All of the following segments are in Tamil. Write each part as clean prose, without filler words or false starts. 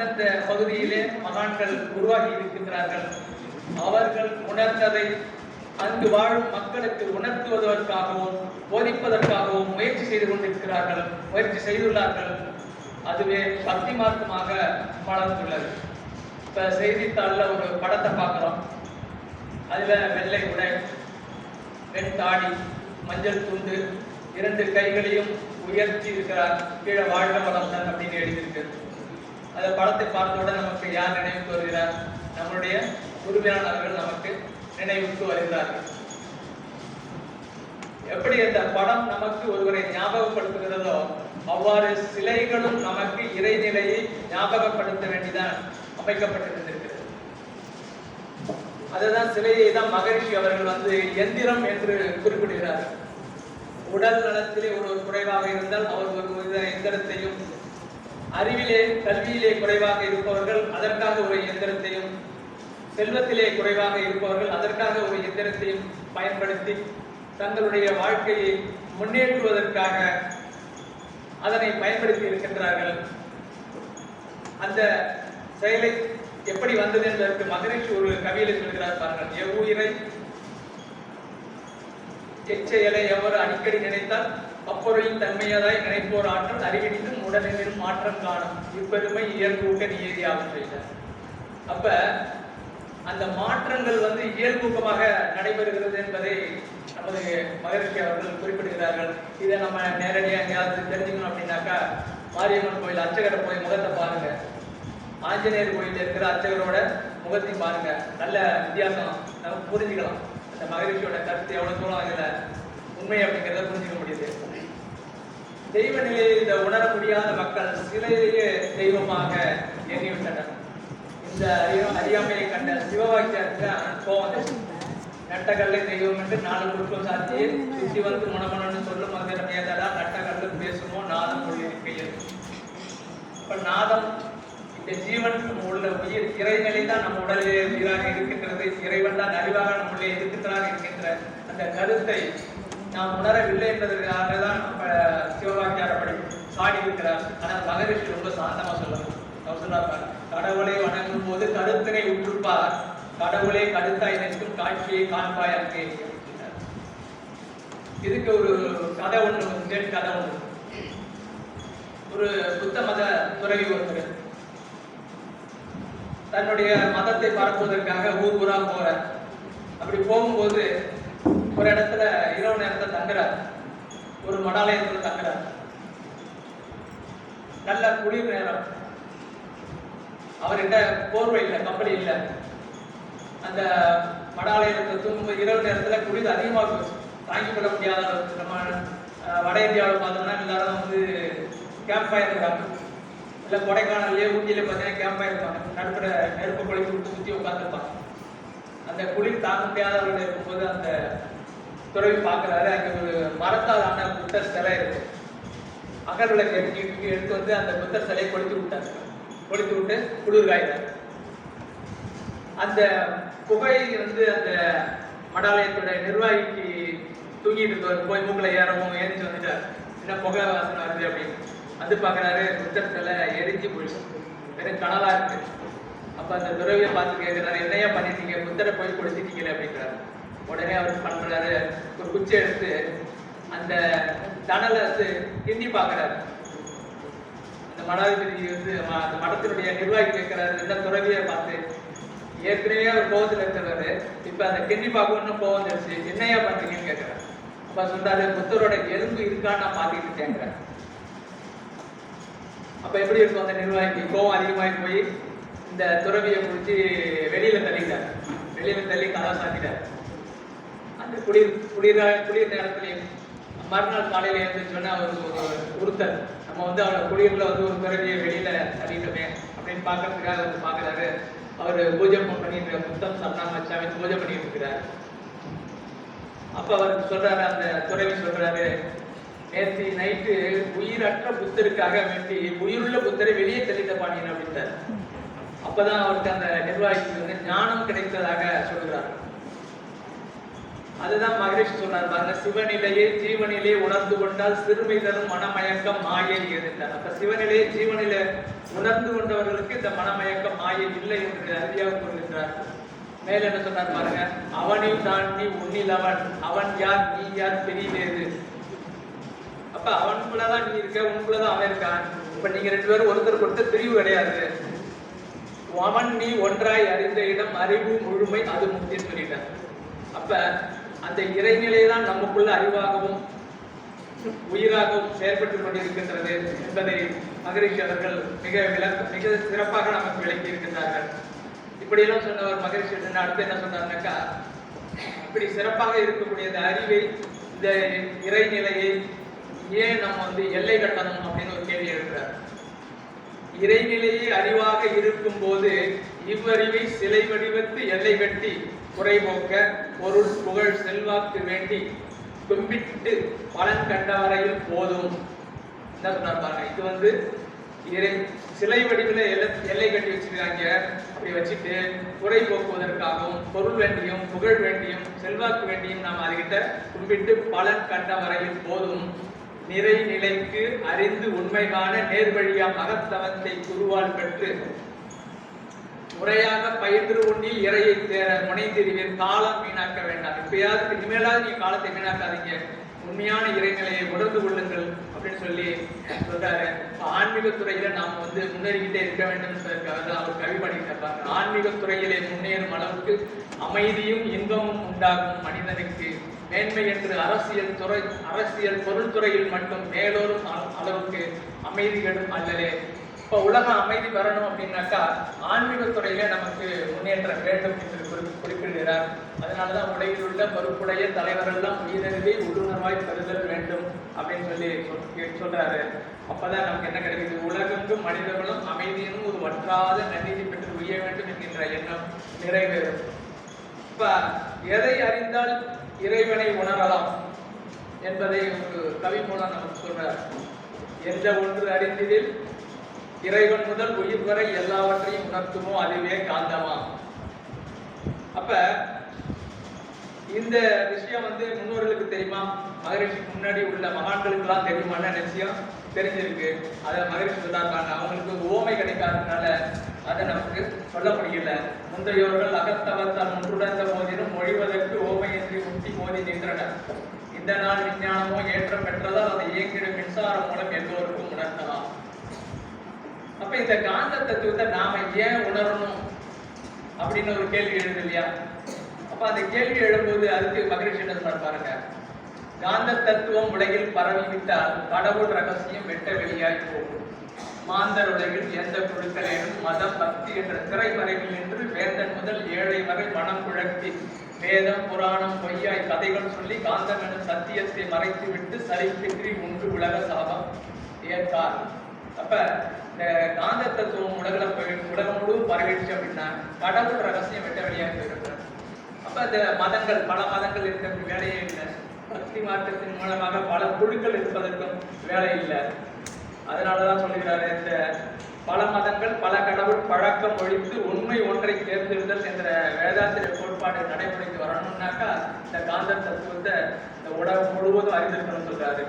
அந்தந்த பகுதியிலே மகான்கள் உருவாகி இருக்கின்றார்கள். அவர்கள் உணர்ந்ததை அங்கு வாழும் மக்களுக்கு உணர்த்துவதற்காகவும் போதிப்பதற்காகவும் முயற்சி செய்து கொண்டிருக்கிறார்கள், முயற்சி செய்துள்ளார்கள். அதுவே பக்தி மார்க்கமாக வளர்ந்துள்ளது. இப்ப செய்தித்தாளில் ஒரு படத்தை பார்க்கிறோம். அதுல வெள்ளை உடை, வெண் தாடி, மஞ்சள் துண்டு, 2 கைகளையும் உயர்த்தி இருக்கிறார். கீழே வாழ்க வளமுடன் அப்படின்னு எழுதியிருக்கு. அந்த படத்தை பார்த்தவுடன் நமக்கு யார் நினைவுக்கு வருகிறார்? நம்மளுடைய குருவியானவர்கள் நமக்கு நினைவுக்கு வருகிறார்கள். எப்படி அந்த படம் நமக்கு ஒருவரை ஞாபகப்படுத்துகிறதோ அவ்வாறு சிலைகளும் நமக்கு இறைநிலையை ஞாபகப்படுத்த வேண்டிதான் அமைக்கப்பட்டிருந்திருக்கிறது. அதுதான் சிலையை தான் மகரிஷி அவர்கள் எந்திரம் என்று குறிப்பிடுகிறார்கள். உடல் நலத்திலே ஒரு குறைவாக இருந்தால் அவர் ஒரு எந்திரத்தையும், அறிவிலே கல்வியிலே குறைவாக இருப்பவர்கள் அதற்காக ஒரு எந்திரத்தையும், செல்வத்திலே குறைவாக இருப்பவர்கள் அதற்காக ஒரு எந்திரத்தையும் பயன்படுத்தி தங்களுடைய வாழ்க்கையை முன்னேற்றுவதற்காக அதனை பயன்படுத்தி இருக்கின்றார்கள். அந்த செயலை எப்படி வந்தது என்பதற்கு மகரிஷி ஒரு கவியில சொல்கிறார் பாருங்கள். எவ்வுயிரை எச்செயலை எவர் அடிக்கடி நினைத்தால் அப்பொருளின் தன்மையதாய் நினைப்போர் ஆற்றல் அறிவிடினும் உடலிலும் மாற்றம் காணும் இப்பெருமை இயல்பூக்க நியதியாகும் செய்தார். அப்ப அந்த மாற்றங்கள் இயல்பூக்கமாக நடைபெறுகிறது என்பதை நமது மகரிஷி அவர்கள் குறிப்பிடுகிறார்கள். இதை நம்ம நேரடியாக எங்கேயாவது தெரிஞ்சுக்கணும் அப்படின்னாக்கா மாரியம்மன் கோயில் அர்ச்சகரை போய் முகத்தை பாருங்க, ஆஞ்சநேயர் கோயில் இருக்கிற அர்ச்சகரோட முகத்தை பாருங்க, நல்ல வித்தியாசம் நமக்கு புரிஞ்சுக்கலாம். அந்த மகரிஷியோட கருத்து எவ்வளவு தூரம் அதுல உண்மை அப்படிங்கிறத புரிஞ்சுக்க முடியுது. தெய்வ நிலையை இதை உணர முடியாத மக்கள் சிலையிலேயே தெய்வமாக எண்ணிவிட்டனர். இந்த அறியாமையை கண்ட சிவவாக்கியாருக்கு கோவம், நட்டக்கல்லை தெய்வம் என்று 4 குறுக்கம் சாத்தி சுத்தி முனமனு சொல்லும் மந்திரமேதடா நட்டக்கல்லு பேசுமோ நாதம் இருக்கையில். இப்ப நாதம் இந்த ஜீவன் உள்ள உயிர் இறைநிலை தான் நம்ம உடலிலே உயிராக இருக்கின்றது. இறைவன் தான் அறிவாக நம்முடைய இருக்கின்றாக இருக்கின்ற அந்த கருத்தை நாம் உணரவில்லை என்பதற்காக தான் நம்ம சிவவாக்கியாரப்படி சாடி இருக்கிறார். ஆனால் மகரிஷி ரொம்ப சாந்தமா சொல்லணும். அவர் சொல்றாங்க, கடவுளை வணங்கும் போது கருத்தினை உற்றுப்பார், கடவுளே கருத்தாய் நிற்கும் காட்சியை காண்பாய் அங்கே. இதுக்கு ஒரு கதை ஒன்று, கதை ஒன்று. ஒரு புத்த மத துறவி ஒருத்தர் தன்னுடைய மதத்தை பரப்புவதற்காக ஊர் ஊரா போறார். அப்படி போகும்போது ஒரு இடத்துல இரவு நேரத்தில் தங்குறார், ஒரு மடாலயத்துல தங்குறார். நல்ல குளிர் நேரம், அவர்கிட்ட போர்வை இல்லை, கம்பளி இல்லை. அந்த மடாலயத்தை தூங்கும்போது இரவு நேரத்துல குளிர் அதிகமாக போச்சு, தாங்கிக் கொள்ள முடியாத அளவுக்கு. நம்ம வட இந்தியாவில் பார்த்தோம்னா எல்லாரும் கேம்ப் ஃபயர் இருக்காங்க, இல்லை கொடைக்கானல்லையே ஊட்டியில பார்த்தீங்கன்னா கேம்ப் ஃபயர் இருப்பாங்க, நடுப்புற நெருப்பு கொளுத்தி விட்டு சுற்றி உட்காந்துருப்பாங்க. அந்த குளிர் தாங்க முடியாதவர்கள் இருக்கும்போது அந்த துறவி பார்க்குறாரு, அங்கே ஒரு மரத்தால் ஆன புத்தர் சிலை இருக்கு. அகல் விளக்கு எடுத்து அந்த புத்தர் சிலையை கொளுத்தி விட்டார். கொளுத்தி விட்டு குளிர் காய்ந்தார். அந்த புகை அந்த மடாலயத்துடைய நிர்வாகிக்கு தூங்கிட்டு இருந்தவர் போய் மூக்கில் ஏறவும் ஏறிச்சு வந்துட்டார். என்ன புகை வாசனை வருது அப்படின்னு பார்க்குறாரு. புத்தர் சிலை எரிஞ்சு போயிடுச்சு, வெறும் கனலா இருக்கு. அப்போ அந்த துறவியை பார்த்து கேட்குறாரு, என்னையா பண்ணிட்டீங்க, புத்தரை போய் கொடுத்துட்டீங்களே அப்படின்றாரு. உடனே அவர் பண்றாரு, ஒரு குச்சி எடுத்து அந்த தணலை கிண்டி பார்க்குறாரு. அந்த மடாதிபதி அந்த மடத்தினுடைய நிர்வாகி கேட்கிறாரு, இந்த துறவியை பார்த்து, ஏற்கனவே அவர் கோவத்தில் இருக்கிறாரு, இப்ப அந்த கிண்ணி பார்க்கணும்னு கோவம் வந்துருச்சு, என்னையா பண்றீங்கன்னு கேட்கிறாரு. அப்ப சொல்றாரு, புத்தரோட எலும்பு இருக்கான்னு நான் பார்த்துட்டு கேட்கிறேன். அப்ப எப்படி இருக்கும் அந்த நிர்வாகிக்கு? கோவம் அதிகமாகி போய் இந்த துறவியை பிடிச்சி வெளியில தள்ளிட்டார். வெளியில தள்ளி கதவை சாத்திட்டார். அந்த குளிர் நேரத்திலையும் மறுநாள் காலையில எழுந்துச்சோன்னா அவருக்கு ஒரு உறுத்தல், நம்ம அவளை குளிர்ல ஒரு துறவியை வெளியில தள்ளிட்டோமே அப்படின்னு பாக்குறதுக்காக பாக்குறாரு. அவர் பூஜை பண்ணிட்டு புத்தம் சரணாமச்சாமி பூஜை பண்ணிட்டு இருக்கிறார். அப்ப அவர் சொல்றாரு, அந்த துறவி சொல்றாரு, நேற்று நைட்டு உயிரற்ற புத்தருக்காக வேண்டி உயிருள்ள புத்தரை வெளியே தள்ளிட்ட பாண்டியன் அப்படின்றார். அப்பதான் அவருக்கு அந்த நிர்வாகிக்கு ஞானம் கிடைத்ததாக சொல்கிறார். அதுதான் மகரிஷி சொன்னார் பாருங்க, சிவநிலையை ஜீவனிலே உணர்ந்து கொண்டால் சிறுமை தரும் மனமயக்கம் மாயை இருந்தார். அப்ப சிவநிலையை ஜீவனில உணர்ந்து கொண்டவர்களுக்கு இந்த மனமயக்கம் மாயை இல்லை என்று அறுதியாக கூறுகின்றார். மேல என்ன சொன்னார் பாருங்க, அவனில் தான் நீ உன்னில் அவன் யார் நீ யார் தெரியுது. அப்ப அவனுக்குள்ளதான் நீ இருக்க, உனக்குள்ளதான் அவன் இருக்கான். இப்ப நீங்க ரெண்டு பேரும் ஒருத்தருக்கு ஒருத்தர் பிரிவு கிடையாது. அவன் நீ ஒன்றாய் அறிந்த இடம் அறிவு முழுமை, அது முக்தின்னு சொல்லிட்டார். அப்ப அந்த இறைநிலை தான் நமக்குள்ள அறிவாகவும் உயிராகவும் செயல்பட்டுக் கொண்டிருக்கின்றது என்பதை மகரிஷி அவர்கள் மிக சிறப்பாக நமக்கு விளக்கி இருக்கின்றார்கள். இப்படியெல்லாம் சொன்னவர் மகரிஷி அடுத்து என்ன சொன்னார்னாக்கா, இப்படி சிறப்பாக இருக்கக்கூடிய இந்த அறிவை, இந்த இறைநிலையை ஏன் நம்ம எல்லை கட்டணும் அப்படின்னு ஒரு கேள்வி எழுப்புறார். இறைநிலையை அறிவாக இருக்கும் போது இவ்வறிவை சிலை வடிவத்து எல்லை கட்டி குறைபோக்க பொருள் புகழ் செல்வாக்கு வேண்டி கும்பிட்டு பலன் கண்ட வரையில் போதும். என்ன சொன்னார் பாருங்க, இது இறை சிலை வடிவில் எல்லை கட்டி வச்சிருக்காங்க. அப்படி வச்சுட்டு குறை போக்குவதற்காகவும் பொருள் வேண்டியும் புகழ் வேண்டியும் செல்வாக்கு வேண்டியும் நாம் அதுகிட்ட கும்பிட்டு பலன் கண்ட வரையில் போதும். நிறை நிலைக்கு அறிந்து உண்மைகான நேர்வழியாம் அகத்தவத்தை குருவால் பெற்று முறையாக பயின்று உண்ணில் இறையை தேர முனைந்திருவீர். காலம் வீணாக்க வேண்டாம். இப்பயாவது இனிமேலாவது நீங்க காலத்தை வீணாக்காதீங்க, உண்மையான இறைநிலையை உணர்ந்து கொள்ளுங்கள் அப்படின்னு சொல்லி சொல்றாரு. ஆன்மீக துறையில நாம் முன்னேறிக்கிட்டே இருக்க வேண்டும் சொல்லிருக்காங்க. அவர் கவி பண்ணிட்டாங்க, ஆன்மீக துறையிலே முன்னேறும் அளவுக்கு அமைதியும் இன்பமும் உண்டாகும் மனிதனுக்கு மேன்மை என்று அரசியல் பொருள் துறையில் மட்டும் மேலோரும் அளவுக்கு அமைதிகளும் அல்லலே. இப்ப உலகம் அமைதி வரணும் அப்படின்னாக்கா ஆன்மீக துறையில நமக்கு முன்னேற்றம் வேண்டும் என்று குறிப்பிடுகிறார். அதனாலதான் உலகில் உள்ள பொறுப்புடைய தலைவரெல்லாம் உயிரறிவை உள்ளுணர்வாய் பெறுதல் வேண்டும் அப்படின்னு சொல்லி சொல்றாரு. அப்பதான் நமக்கு என்ன கிடைக்குது, உலகெங்கும் மனிதர்களும் அமைதியும் ஒரு வற்றாத நன்னீதி பெற்று உய்ய வேண்டும் என்கின்ற எண்ணம் நிறைவேறும். இப்ப எதை அறிந்தால் இறைவனை உணரலாம் என்பதை ஒரு கவி மூலம் நமக்கு சொல்றார். எந்த ஒன்று அறிந்ததில் இறைவன் முதல் உயிர் வரை எல்லாவற்றையும் உணர்த்துமோ அதுவே காந்தமா. அப்ப இந்த விஷயம் முன்னோர்களுக்கு தெரியுமா, மகரிஷிக்கு முன்னாடி உள்ள மகான்களுக்கு எல்லாம் தெரியுமான நிச்சயம் தெரிஞ்சிருக்கு. அதை மகரிஷி சொல்றாங்க. அவங்களுக்கு ஓமை கிடைக்காததுனால அதை நமக்கு சொல்ல முடியல. முந்தையோர்கள் அகத்தவத்தால் ஒன்றுடந்த போதிலும் மொழிவதற்கு ஓமையின்றி முட்டி மோதி நின்றனர். இந்த நாள் விஞ்ஞானமோ ஏற்றம் பெற்றதால் அதை இயங்கிட மின்சாரம் மூலம் எல்லோருக்கும் உணர்த்தலாம். அப்ப இந்த காந்த தத்துவத்தை நாம ஏன் உணரணும் அப்படின்னு ஒரு கேள்வி எழுது இல்லையா? அப்ப அந்த கேள்வி எழும்போது அதுக்கு மகரிஷி என்ன சொன்னார் பாருங்க, காந்த தத்துவம் உலகில் பரவிவிட்டால் கடவுள் ரகசியம் வெட்ட வெளியாய் போகும். மாந்தர் உலகில் எந்த குழுக்களேனும் மதம் பக்தி என்ற திரைமறைவில் நின்று வேந்தன் முதல் ஏழை வரை மனம் குழப்பி வேதம் புராணம் பொய்யாய் கதைகள் சொல்லி காந்தம் எனும் சத்தியத்தை மறைத்து விட்டு சலிப்பின்றி உண்டு உலக சாபம் ஏற்கார். அப்ப இந்த காந்த தத்துவம் உலகம் முழுவதும் பரவிடுச்சு அப்படின்னா கடவுள் ரகசியம் வெட்ட வெளியாக போயிருக்கிறார். அப்ப இந்த மதங்கள், பல மதங்கள் இருக்கிற வேலையே இல்லை. பக்தி மாற்றத்தின் மூலமாக பல குழுக்கள் இருப்பதற்கும் வேலை இல்லை. அதனாலதான் சொல்லுகிறாரு, இந்த பல மதங்கள் பல கடவுள் பழக்கம் ஒழித்து உண்மை ஒன்றை தேர்ந்தெடுத்தல் என்ற வேதாந்திர கோட்பாடு நடைமுறைக்கு வரணும்னாக்கா இந்த காந்த தத்துவத்தை இந்த உலகம் முழுவதும் அறிந்திருக்கணும்னு சொல்றாரு.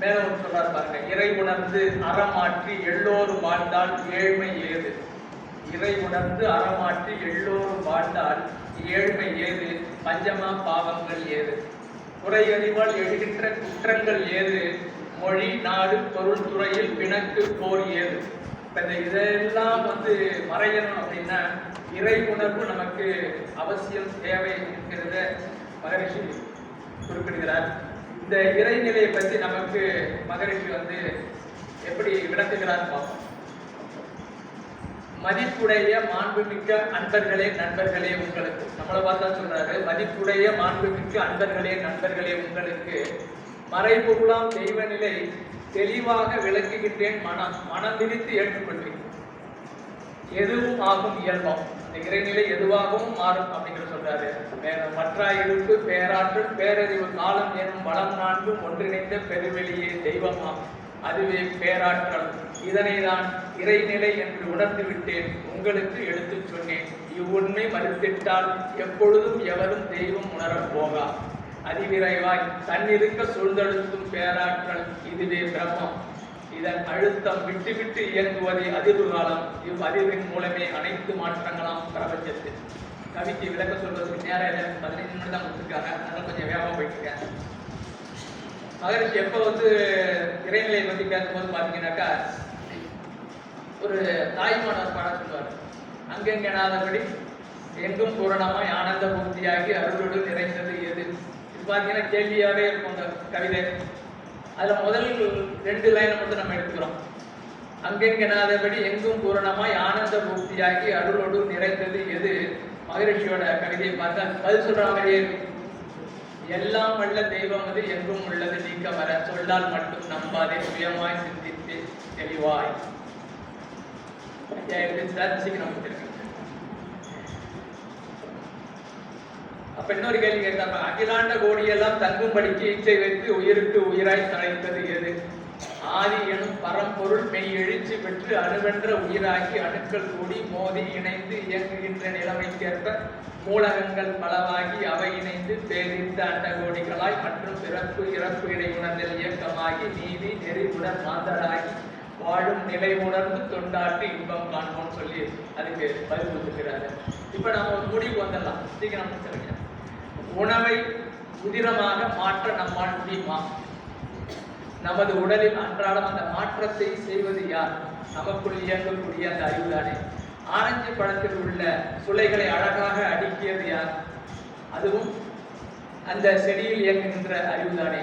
மேலும் சொல்றாரு பாருங்க, இறை உணர்ந்து அறமாற்றி எல்லோரும் வாழ்ந்தால் ஏழ்மை ஏது. இறை உணர்ந்து அறமாற்றி எல்லோரும் வாழ்ந்தால் ஏழ்மை ஏது, பஞ்சமா பாவங்கள் ஏது, குறையறிவால் எழுகின்ற குற்றங்கள் ஏது, மொழி நாடு பொருள் துறையில் பிணக்கு போர் ஏது. இப்ப இந்த இதெல்லாம் மறையணும் அப்படின்னா இறை உணர்வு நமக்கு அவசியம் தேவை என்கிறத மகரிஷி குறிப்பிடுகிறார். இந்த இறைநிலையை பற்றி நமக்கு மகரிஷி எப்படி விளக்குகிறார் பார்ப்போம். மதிப்புடைய மாண்புமிக்க அன்பர்களே நண்பர்களே உங்களுக்கு, நம்மளை பார்த்தா சொல்றாரு, மதிப்புடைய மாண்புமிக்க அன்பர்களே நண்பர்களே உங்களுக்கு மறைபொருளாம் தெய்வ நிலை தெளிவாக விளக்குகின்றேன். மனம் விரித்து ஏற்றுக்கொள்வேன். எதுவும் ஆகும் இயல்பம், இந்த இறைநிலை எதுவாகவும் மாறும் அப்படிங்கிற சொல்றாரு. மற்றா இருப்பு பேராற்றல் பேரறிவு காலம் எனும் வளம் நான்கும் ஒன்றிணைந்த பெருவெளியே தெய்வமாம், அதுவே பேராற்றல். இதனை நான் இறைநிலை என்று உணர்ந்து விட்டேன், உங்களுக்கு எடுத்துச் சொன்னேன். இவ்வுண்மை மறுத்திட்டால் எப்பொழுதும் எவரும் தெய்வம் உணரப் போகா. அதிவிரைவாய் தன்னிருக்க சூழ்ந்தெடுக்கும் பேராற்றல் இதுவே பிரம்மம். இதன் அழுத்தம் விட்டு விட்டு இயங்குவதே அதிர்வு காலம். இவ்வதிர்வின் மூலமே அனைத்து மாற்றங்களாம் பிரபஞ்சத்தில். கவிக்கு விளக்க சொல்வதற்கு நேரம் இல்லை, 15 நிமிடம் தான் கொடுத்துருக்காங்க, அதனால கொஞ்சம் வேகமாக போயிட்டு இருக்கேன். மகரிஷி எப்போ இறைநிலையை பற்றி பேசும்போது பார்த்தீங்கன்னாக்கா ஒரு தாய்மானவர் பாடம் சொல்லுவார். அங்கெங்கனாதபடி எங்கும் பூரணமாய் ஆனந்த பூர்த்தியாகி அருளோடு நிறைந்தது எது. இது பார்த்தீங்கன்னா கேள்வியாகவே இருக்கும் அந்த கவிதை. அதில் முதல் 2 லைனை மட்டும் நம்ம எடுத்துக்கிறோம். அங்கெங்கனாதபடி எங்கும் பூரணமாய் ஆனந்த பூர்த்தியாகி அருளோடு நிறைந்தது எது. மகரிஷியோட கவிதையை பார்த்தா பதில் சொல்ற மாதிரியே இருக்கும். எல்லாம் வல்ல தெய்வம் அது எங்கும் உள்ளது நீக்க வர சொல்லால் மட்டும் நம்பாதே சுயமாய் சிந்தித்து தெளிவாய். அப்ப இன்னொரு கேள்வி கேட்டாங்க. அகிலாண்ட கோடியெல்லாம் தங்கும்படிக்கு இச்சை வைத்து உயிருக்கு உயிராய் தலைத்தது எது. ஆதி எனும் பரம்பொருள் மெய் எழுச்சி பெற்று அணுவென்ற உயிராகி அணுக்கள் கூடி மோதி இணைந்து இயங்குகின்ற நிலைமைக்கேற்ப மூலகங்கள் பலவாகி அவை இணைந்து பேரித்த அண்டகோடிகளாய் மற்றும் பிறப்பு இறப்பு இடை உணர்தல் இயக்கமாகி நீதி நெறிவுடன் மாந்தராகி வாழும் நிலை உணர்ந்து தொண்டாற்றி இன்பம் காண்போம்னு சொல்லி அதுக்கு பதில் கொடுத்துக்கிறாரு. இப்ப நம்ம ஒரு முடிவு வந்துடலாம், சீக்கிரம் முடிச்சிருங்க. உணவை உதிரமாக மாற்ற நம்மால் முடியுமா? நமது உடலில் அன்றாடம் அந்த மாற்றத்தை செய்வது யார்? நமக்குள் இயங்கக்கூடிய அந்த அறிவுதானே. ஆரஞ்சு பழத்தில் உள்ள சுளைகளை அழகாக அடுக்கியது யார்? அதுவும் அந்த செடியில் இயங்குகின்ற அறிவுதானே.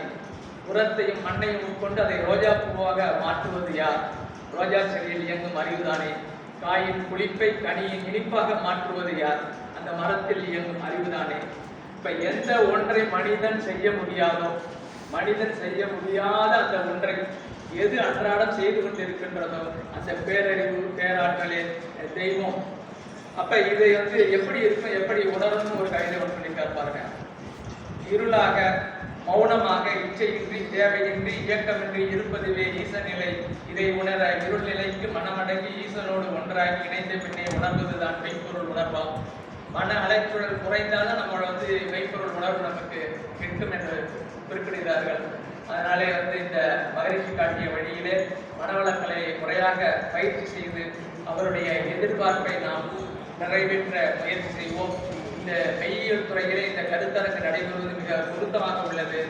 உரத்தையும் மண்ணையும் உட்கொண்டு அதை ரோஜா பூவாக மாற்றுவது யார்? ரோஜா செடியில் இயங்கும் அறிவுதானே. காயின் புளிப்பை கனியின் இனிப்பாக மாற்றுவது யார்? அந்த மரத்தில் இயங்கும் அறிவுதானே. இப்ப எந்த ஒன்றை மனிதன் செய்ய முடியாதோ, மனிதன் செய்ய முடியாத அந்த ஒன்றை எது அன்றாடம் செய்து கொண்டிருக்கின்றதோ அந்த பேரறிவு பேராற்றலே தெய்வம். அப்ப இதை எப்படி இருக்கும், எப்படி உணரணும்னு ஒரு கவிதை ஒன்று பண்ணிக்கார் பாருங்க. இருளாக மௌனமாக இச்சையின்றி தேவையின்றி இயக்கமின்றி இருப்பதுவே ஈசநிலை. இதை உணர இருள் நிலைக்கு மனமடங்கி ஈசனோடு ஒன்றாகி இணைந்த பின்னே உணர்வதுதான் மெய்ப்பொருள் உணர்வாம். மன அலைச்சூழல் குறைந்தாலும் நம்மளோட மெய்ப்பொருள் உணர்வு நமக்கு கிட்டும் என்று குறிப்பிடுகிறார்கள். அதனாலே இந்த மகரிஷி காட்டிய வழியிலே மனவளக்கலை முறையாக பயிற்சி செய்து அவருடைய எதிர்பார்ப்பை நாம் நிறைவேற்ற முயற்சி செய்வோம். இந்த மெய்யியல் துறையிலே இந்த கருத்தரங்கு நடைபெறுவது மிக பொருத்தமாக உள்ளது.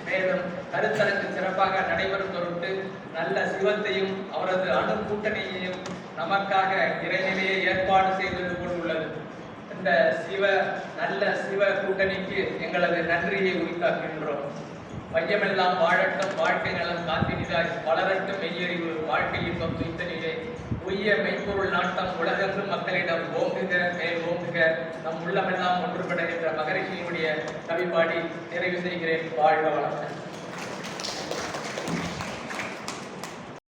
மேலும் கருத்தரங்கு சிறப்பாக நடைபெறும் பொருட்டு நல்ல சிவத்தையும் அவரது அணு கூட்டணியையும் நமக்காக இறைநிலையை ஏற்பாடு செய்தது போல் உள்ளது. இந்த நல்ல சிவ கூட்டணிக்கு எங்களது நன்றியை உரித்தாக்குகின்றோம். மையமெல்லாம் வாழட்டும், வாழ்க்கை நலம் காத்தினிதாய் வளரட்டும் மெய்யறிவு வாழ்க்கை இன்பம் துய்த்தனிலே உய்ய மெய்ப்பொருள் நாட்டம் உலகெங்கும் மக்களிடம் ஓங்குக மேல் ஓங்குக. நம் உள்ளமெல்லாம் ஒன்றுபடுகின்ற மகரிஷியினுடைய கவிப்பாடி நிறைவு செய்கிறேன். வாழ்க வளர்க்க.